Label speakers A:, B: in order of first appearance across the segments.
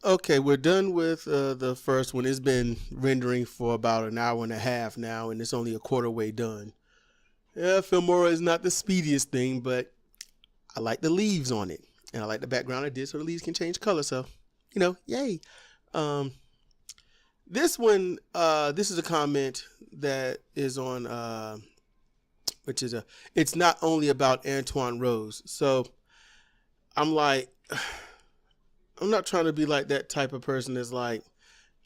A: Okay, we're done with the first one. It's been rendering for about an hour and a half now, and it's only a quarter way done. Yeah, Filmora is not the speediest thing, but I like the leaves on it, and I like the background I did so the leaves can change color. So, yay. Um, this one, this is a comment that is on, it's not only about anti-antwanrose. So I'm like, I'm not trying to be like that type of person that's like,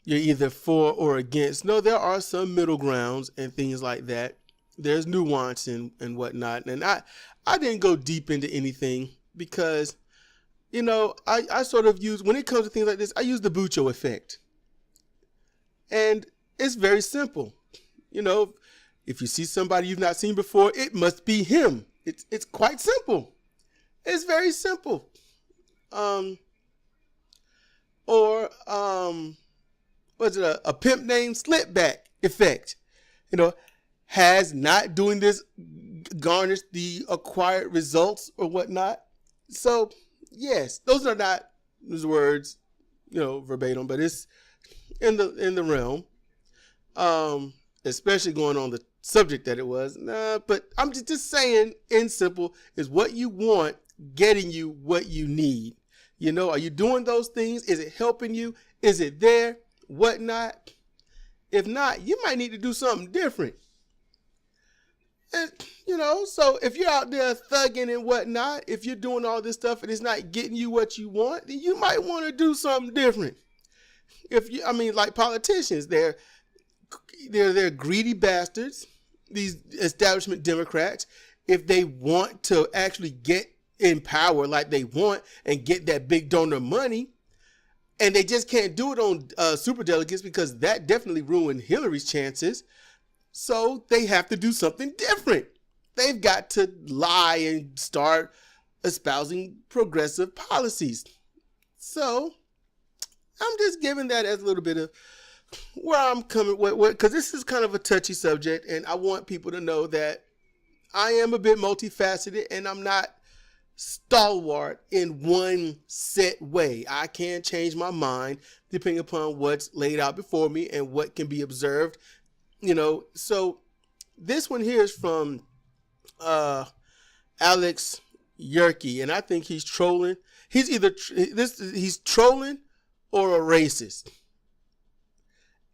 A: you're either for or against. No, there are some middle grounds and things like that. There's nuance and whatnot. And I didn't go deep into anything because, I sort of use, when it comes to things like this, I use the Bucho effect. And it's very simple. If you see somebody you've not seen before, it must be him. It's quite simple. It's very simple. Or was it a pimp named Slipback effect? Has not doing this garnished the acquired results or whatnot? So yes, those are not his words, verbatim, but it's in the realm. Especially going on the subject that it was. But I'm just saying, in simple, is what you want getting you what you need. Are you doing those things? Is it helping you? Is it there? Whatnot? If not, you might need to do something different. And, so if you're out there thugging and whatnot, if you're doing all this stuff and it's not getting you what you want, then you might want to do something different. Like politicians, they're greedy bastards, these establishment Democrats. If they want to actually get in power like they want and get that big donor money, and they just can't do it on superdelegates because that definitely ruined Hillary's chances. So they have to do something different. They've got to lie and start espousing progressive policies. So I'm just giving that as a little bit of where I'm coming with, because this is kind of a touchy subject, and I want people to know that I am a bit multifaceted and I'm not stalwart in one set way. I can change my mind depending upon what's laid out before me and what can be observed. So this one here is from Alex Yerke, and I think he's trolling. He's either he's trolling or a racist.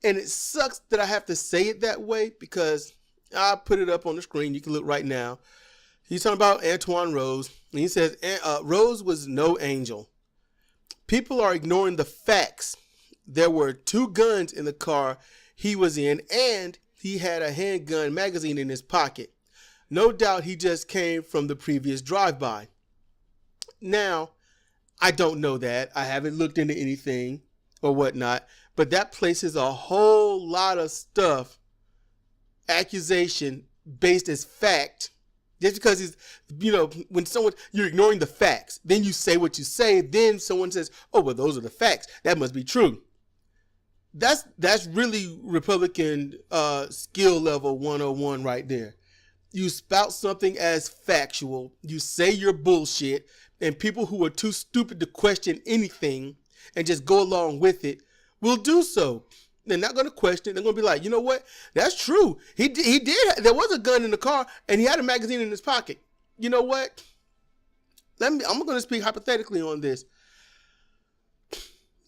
A: And it sucks that I have to say it that way because I put it up on the screen. You can look right now. He's talking about Antwan-Rose, and he says, Rose was no angel. People are ignoring the facts. There were 2 guns in the car he was in, and he had a handgun magazine in his pocket. No doubt he just came from the previous drive-by. Now, I don't know that. I haven't looked into anything or whatnot, but that places a whole lot of stuff, accusation based as fact. Just because he's, when you're ignoring the facts, then you say what you say, then someone says, oh, well, those are the facts. That must be true. That's really Republican skill level 101 right there. You spout something as factual, you say you're bullshit, and people who are too stupid to question anything and just go along with it will do so. They're not going to question it. They're going to be like, you know what? That's true. He did. There was a gun in the car and he had a magazine in his pocket. You know what? I'm going to speak hypothetically on this.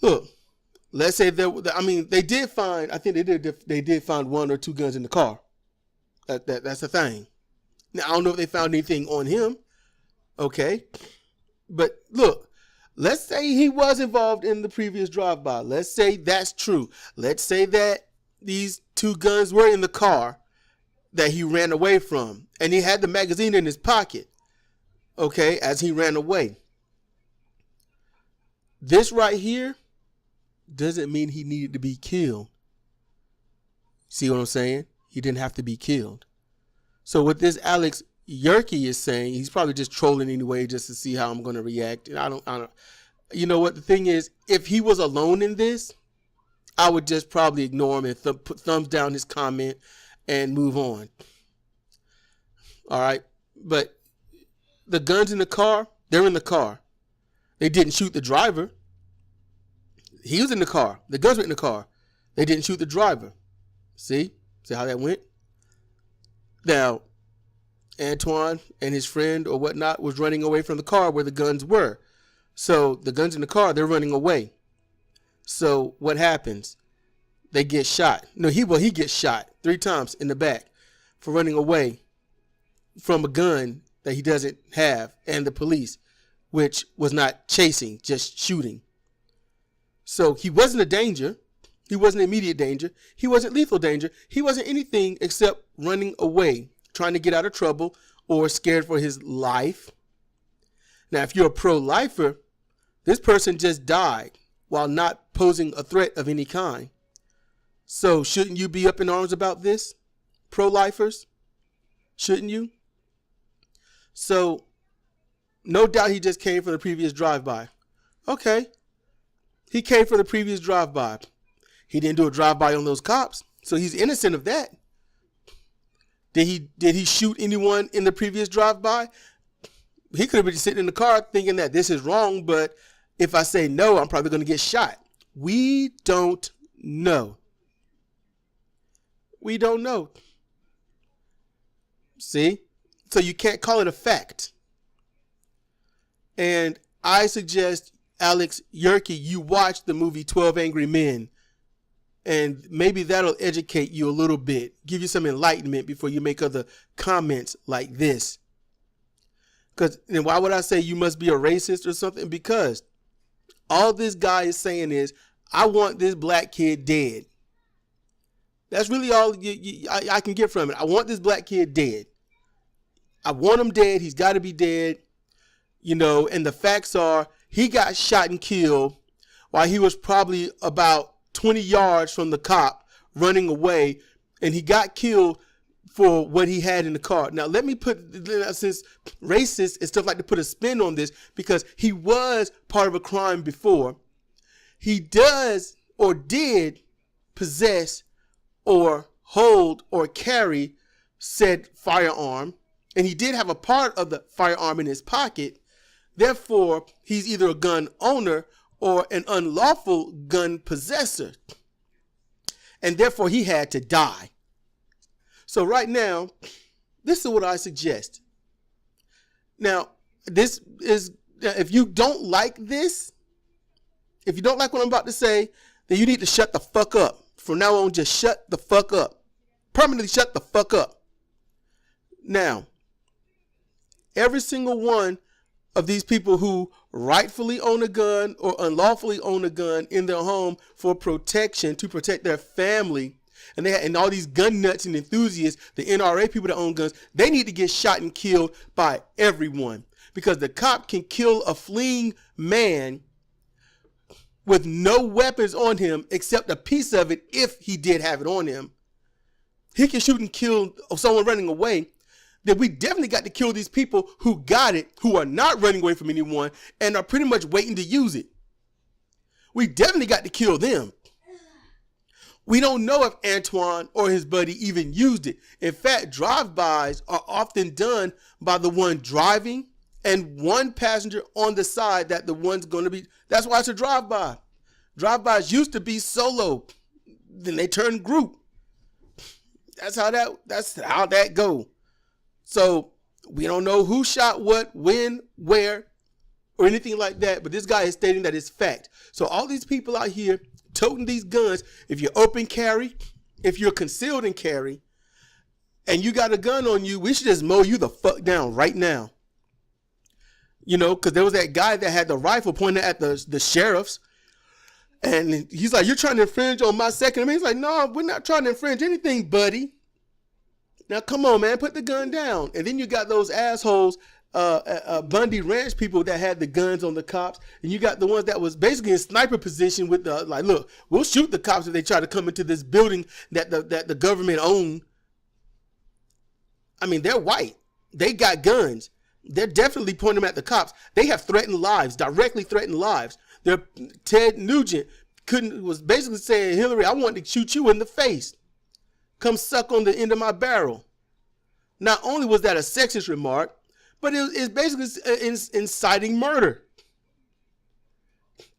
A: Look, let's say they did find, I think they did find 1 or 2 guns in the car. That's a thing. Now, I don't know if they found anything on him. Okay. But look, let's say he was involved in the previous drive-by. Let's say that's true. Let's say that these 2 guns were in the car that he ran away from, and he had the magazine in his pocket, okay, as he ran away. This right here doesn't mean he needed to be killed. See what I'm saying? He didn't have to be killed. So what this Alex Yerke is saying, he's probably just trolling anyway just to see how I'm going to react. And I don't, you know what the thing is, if he was alone in this, I would just probably ignore him and put thumbs down his comment and move on. All right. But the guns in the car, they're in the car. They didn't shoot the driver. He was in the car. The guns were in the car. They didn't shoot the driver. See how that went? Now, Antwan and his friend or whatnot was running away from the car where the guns were. So the guns in the car, they're running away. So what happens? They get shot. No, he gets shot 3 times in the back for running away from a gun that he doesn't have, and the police, which was not chasing, just shooting. So he wasn't a danger. He wasn't immediate danger. He wasn't lethal danger. He wasn't anything except running away, trying to get out of trouble or scared for his life. Now, if you're a pro-lifer, this person just died while not posing a threat of any kind. So shouldn't you be up in arms about this, pro-lifers? Shouldn't you? So no doubt he just came from the previous drive-by. Okay. He came from the previous drive-by. He didn't do a drive-by on those cops, so he's innocent of that. Did he shoot anyone in the previous drive-by? He could have been sitting in the car thinking that this is wrong, but if I say no, I'm probably going to get shot. We don't know. We don't know. See? So you can't call it a fact. And I suggest, Alex Yerke, you watch the movie 12 Angry Men. And maybe that'll educate you a little bit, give you some enlightenment before you make other comments like this. Because, and why would I say you must be a racist or something? Because all this guy is saying is, I want this black kid dead. That's really all I can get from it. I want this black kid dead. I want him dead. He's got to be dead. You know, and the facts are he got shot and killed while he was probably about 20 yards from the cop running away, and he got killed for what he had in the car. Now, let me put, since racists and stuff like to put a spin on this, because he was part of a crime before. He does or did possess or hold or carry said firearm, and he did have a part of the firearm in his pocket. Therefore, he's either a gun owner or an unlawful gun possessor. And therefore, he had to die. So right now, this is what I suggest. Now, this is, if you don't like this, if you don't like what I'm about to say, then you need to shut the fuck up. From now on, just shut the fuck up. Permanently shut the fuck up. Now, every single one of these people who rightfully own a gun or unlawfully own a gun in their home for protection, to protect their family, and all these gun nuts and enthusiasts, the NRA people that own guns, they need to get shot and killed by everyone, because the cop can kill a fleeing man with no weapons on him except a piece of it if he did have it on him. He can shoot and kill someone running away. Then we definitely got to kill these people who got it, who are not running away from anyone and are pretty much waiting to use it. We definitely got to kill them. We don't know if Antwan or his buddy even used it. In fact, drive-bys are often done by the one driving and one passenger on the side that the one's going to be. That's why it's a drive-by. Drive-bys used to be solo. Then they turned group. That's how that go. So we don't know who shot what, when, where, or anything like that. But this guy is stating that it's fact. So all these people out here toting these guns, if you're open carry, if you're concealed and carry, and you got a gun on you, we should just mow you the fuck down right now. You know, because there was that guy that had the rifle pointed at the sheriffs. And he's like, you're trying to infringe on my Second Amendment. He's like, no, we're not trying to infringe anything, buddy. Now, come on, man, put the gun down. And then you got those assholes, Bundy Ranch people that had the guns on the cops. And you got the ones that was basically in sniper position with the, like, look, we'll shoot the cops if they try to come into this building that the government owned. I mean, they're white. They got guns. They're definitely pointing them at the cops. They have threatened lives, directly threatened lives. Ted Nugent was basically saying, Hillary, I want to shoot you in the face. Come suck on the end of my barrel. Not only was that a sexist remark, but it's basically inciting murder.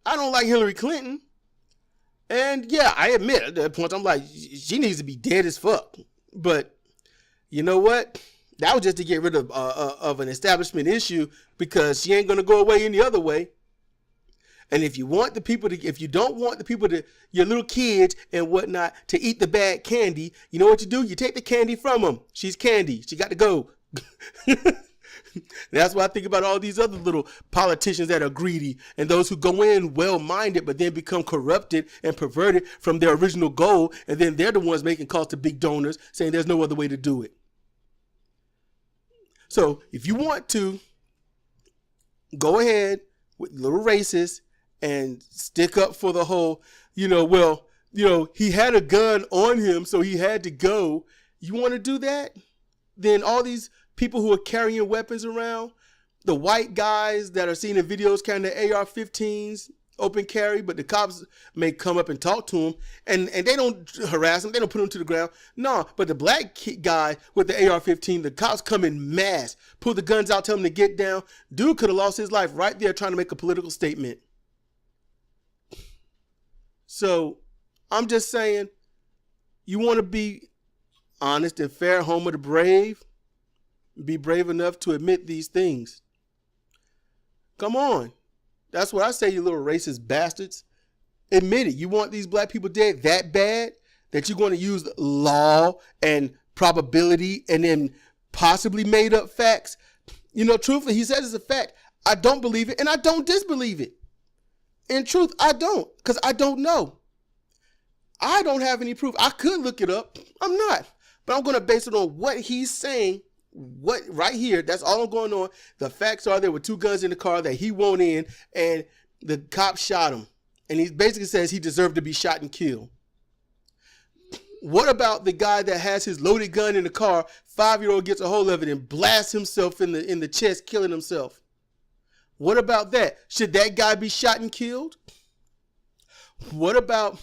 A: I don't like Hillary Clinton. And yeah, I admit at that point, I'm like, she needs to be dead as fuck. But you know what? That was just to get rid of an establishment issue, because she ain't going to go away any other way. And if you want the people to, if you don't want the people to, your little kids and whatnot, to eat the bad candy, you know what you do? You take the candy from them. She's candy. She got to go. That's why I think about all these other little politicians that are greedy, and those who go in well-minded but then become corrupted and perverted from their original goal, and then they're the ones making calls to big donors saying there's no other way to do it. So if you want to, go ahead with little racists and stick up for the whole, he had a gun on him, so he had to go. You want to do that? Then all these people who are carrying weapons around, the white guys that are seen in videos carrying the AR-15s, open carry, but the cops may come up and talk to them, and they don't harass them, they don't put them to the ground. No, but the black guy with the AR-15, the cops come in mass, pull the guns out, tell him to get down. Dude could have lost his life right there trying to make a political statement. So I'm just saying, you want to be honest and fair, home of the brave, be brave enough to admit these things. Come on. That's what I say, you little racist bastards. Admit it. You want these black people dead that bad that you're going to use law and probability and then possibly made up facts. Truthfully, he says it's a fact. I don't believe it and I don't disbelieve it. In truth, I don't, because I don't know. I don't have any proof. I could look it up. I'm not. But I'm going to base it on what he's saying. What right here, that's all I'm going on. The facts are there were two guns in the car that he won't in, and the cop shot him. And he basically says he deserved to be shot and killed. What about the guy that has his loaded gun in the car, 5-year-old gets a hold of it and blasts himself in the chest, killing himself? What about that? Should that guy be shot and killed? What about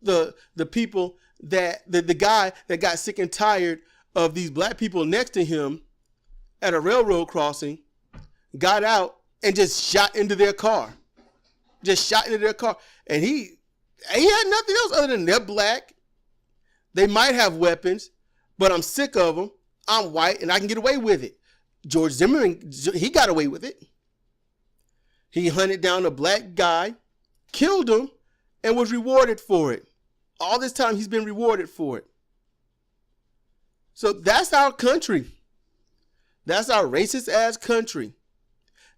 A: the people that the guy that got sick and tired of these black people next to him at a railroad crossing, got out and just shot into their car? And he had nothing else other than they're black. They might have weapons, but I'm sick of them. I'm white and I can get away with it. George Zimmerman, he got away with it. He hunted down a black guy, killed him, and was rewarded for it. All this time he's been rewarded for it. So that's our country. That's our racist ass country.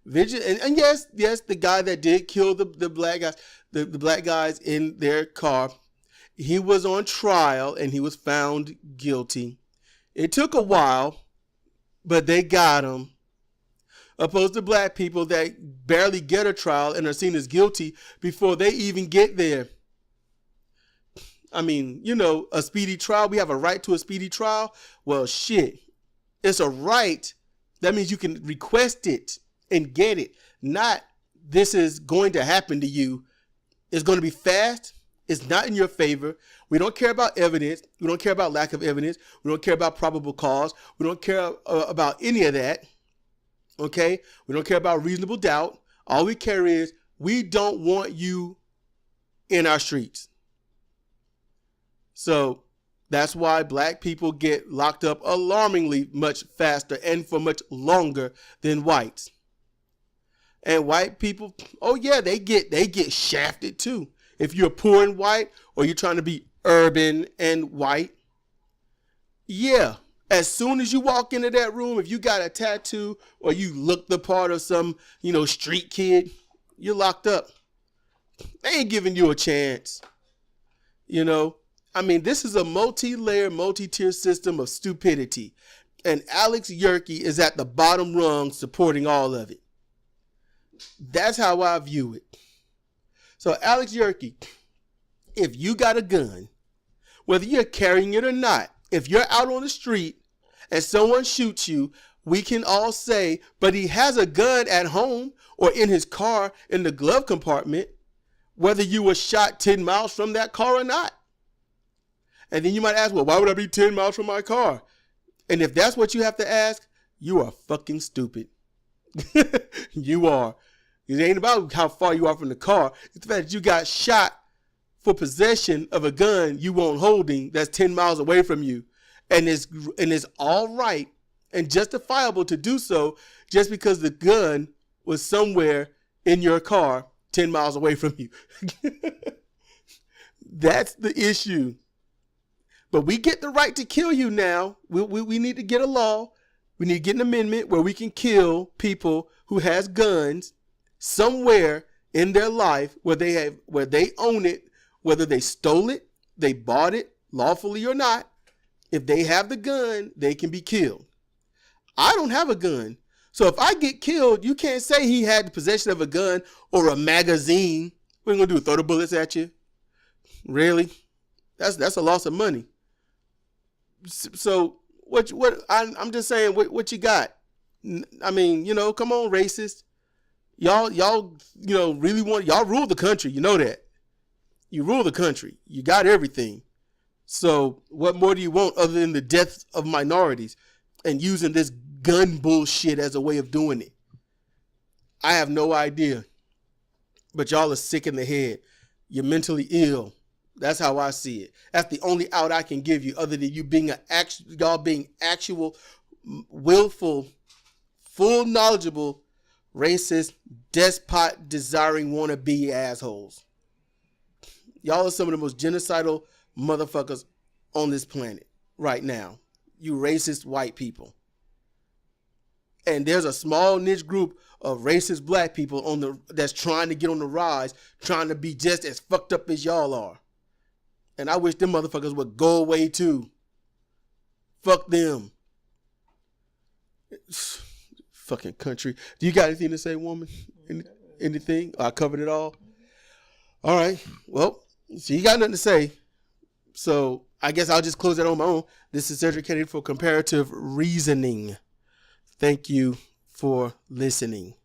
A: And yes, the guy that did kill the black guys, the black guys in their car, he was on trial and he was found guilty. It took a while, but they got him. Opposed to black people that barely get a trial and are seen as guilty before they even get there. I mean, a speedy trial. We have a right to a speedy trial. Well, shit. It's a right. That means you can request it and get it. Not this is going to happen to you. It's going to be fast. It's not in your favor. We don't care about evidence. We don't care about lack of evidence. We don't care about probable cause. We don't care about any of that. Okay? We don't care about reasonable doubt. All we care is we don't want you in our streets. So that's why black people get locked up alarmingly much faster and for much longer than whites. And white people, oh yeah, they get shafted too. If you're poor and white or you're trying to be urban and white, yeah. As soon as you walk into that room, if you got a tattoo or you look the part of some, street kid, you're locked up. They ain't giving you a chance. This is a multi-layer, multi-tier system of stupidity. And Alex Yerke is at the bottom rung supporting all of it. That's how I view it. So Alex Yerke, if you got a gun, whether you're carrying it or not, if you're out on the street and someone shoots you, we can all say, but he has a gun at home or in his car in the glove compartment, whether you were shot 10 miles from that car or not. And then you might ask, well, why would I be 10 miles from my car? And if that's what you have to ask, you are fucking stupid. You are. It ain't about how far you are from the car. It's the fact that you got shot for possession of a gun you won't holding that's 10 miles away from you, and it's all right and justifiable to do so just because the gun was somewhere in your car 10 miles away from you. That's the issue. But we get the right to kill you now. We need to get a law. We need to get an amendment where we can kill people who has guns somewhere in their life where they own it, whether they stole it, they bought it lawfully or not. If they have the gun, they can be killed. I don't have a gun. So if I get killed, you can't say he had the possession of a gun or a magazine. What are you gonna do? Throw the bullets at you? Really? That's a loss of money. So I'm just saying what you got. I mean, come on, racist. Y'all, really y'all rule the country. You know that. You rule the country. You got everything. So what more do you want other than the deaths of minorities and using this gun bullshit as a way of doing it? I have no idea. But y'all are sick in the head. You're mentally ill. That's how I see it. That's the only out I can give you, other than you being y'all being actual, willful, full knowledgeable, racist, despot, desiring wannabe assholes. Y'all are some of the most genocidal motherfuckers on this planet right now. You racist white people. And there's a small niche group of racist black people that's trying to get on the rise, trying to be just as fucked up as y'all are. And I wish them motherfuckers would go away too. Fuck them. Fucking country. Do you got anything to say, woman? Anything? I covered it all. All right. Well, so you got nothing to say. So I guess I'll just close it on my own. This is Sidra Kennedy for Comparative Reasoning. Thank you for listening.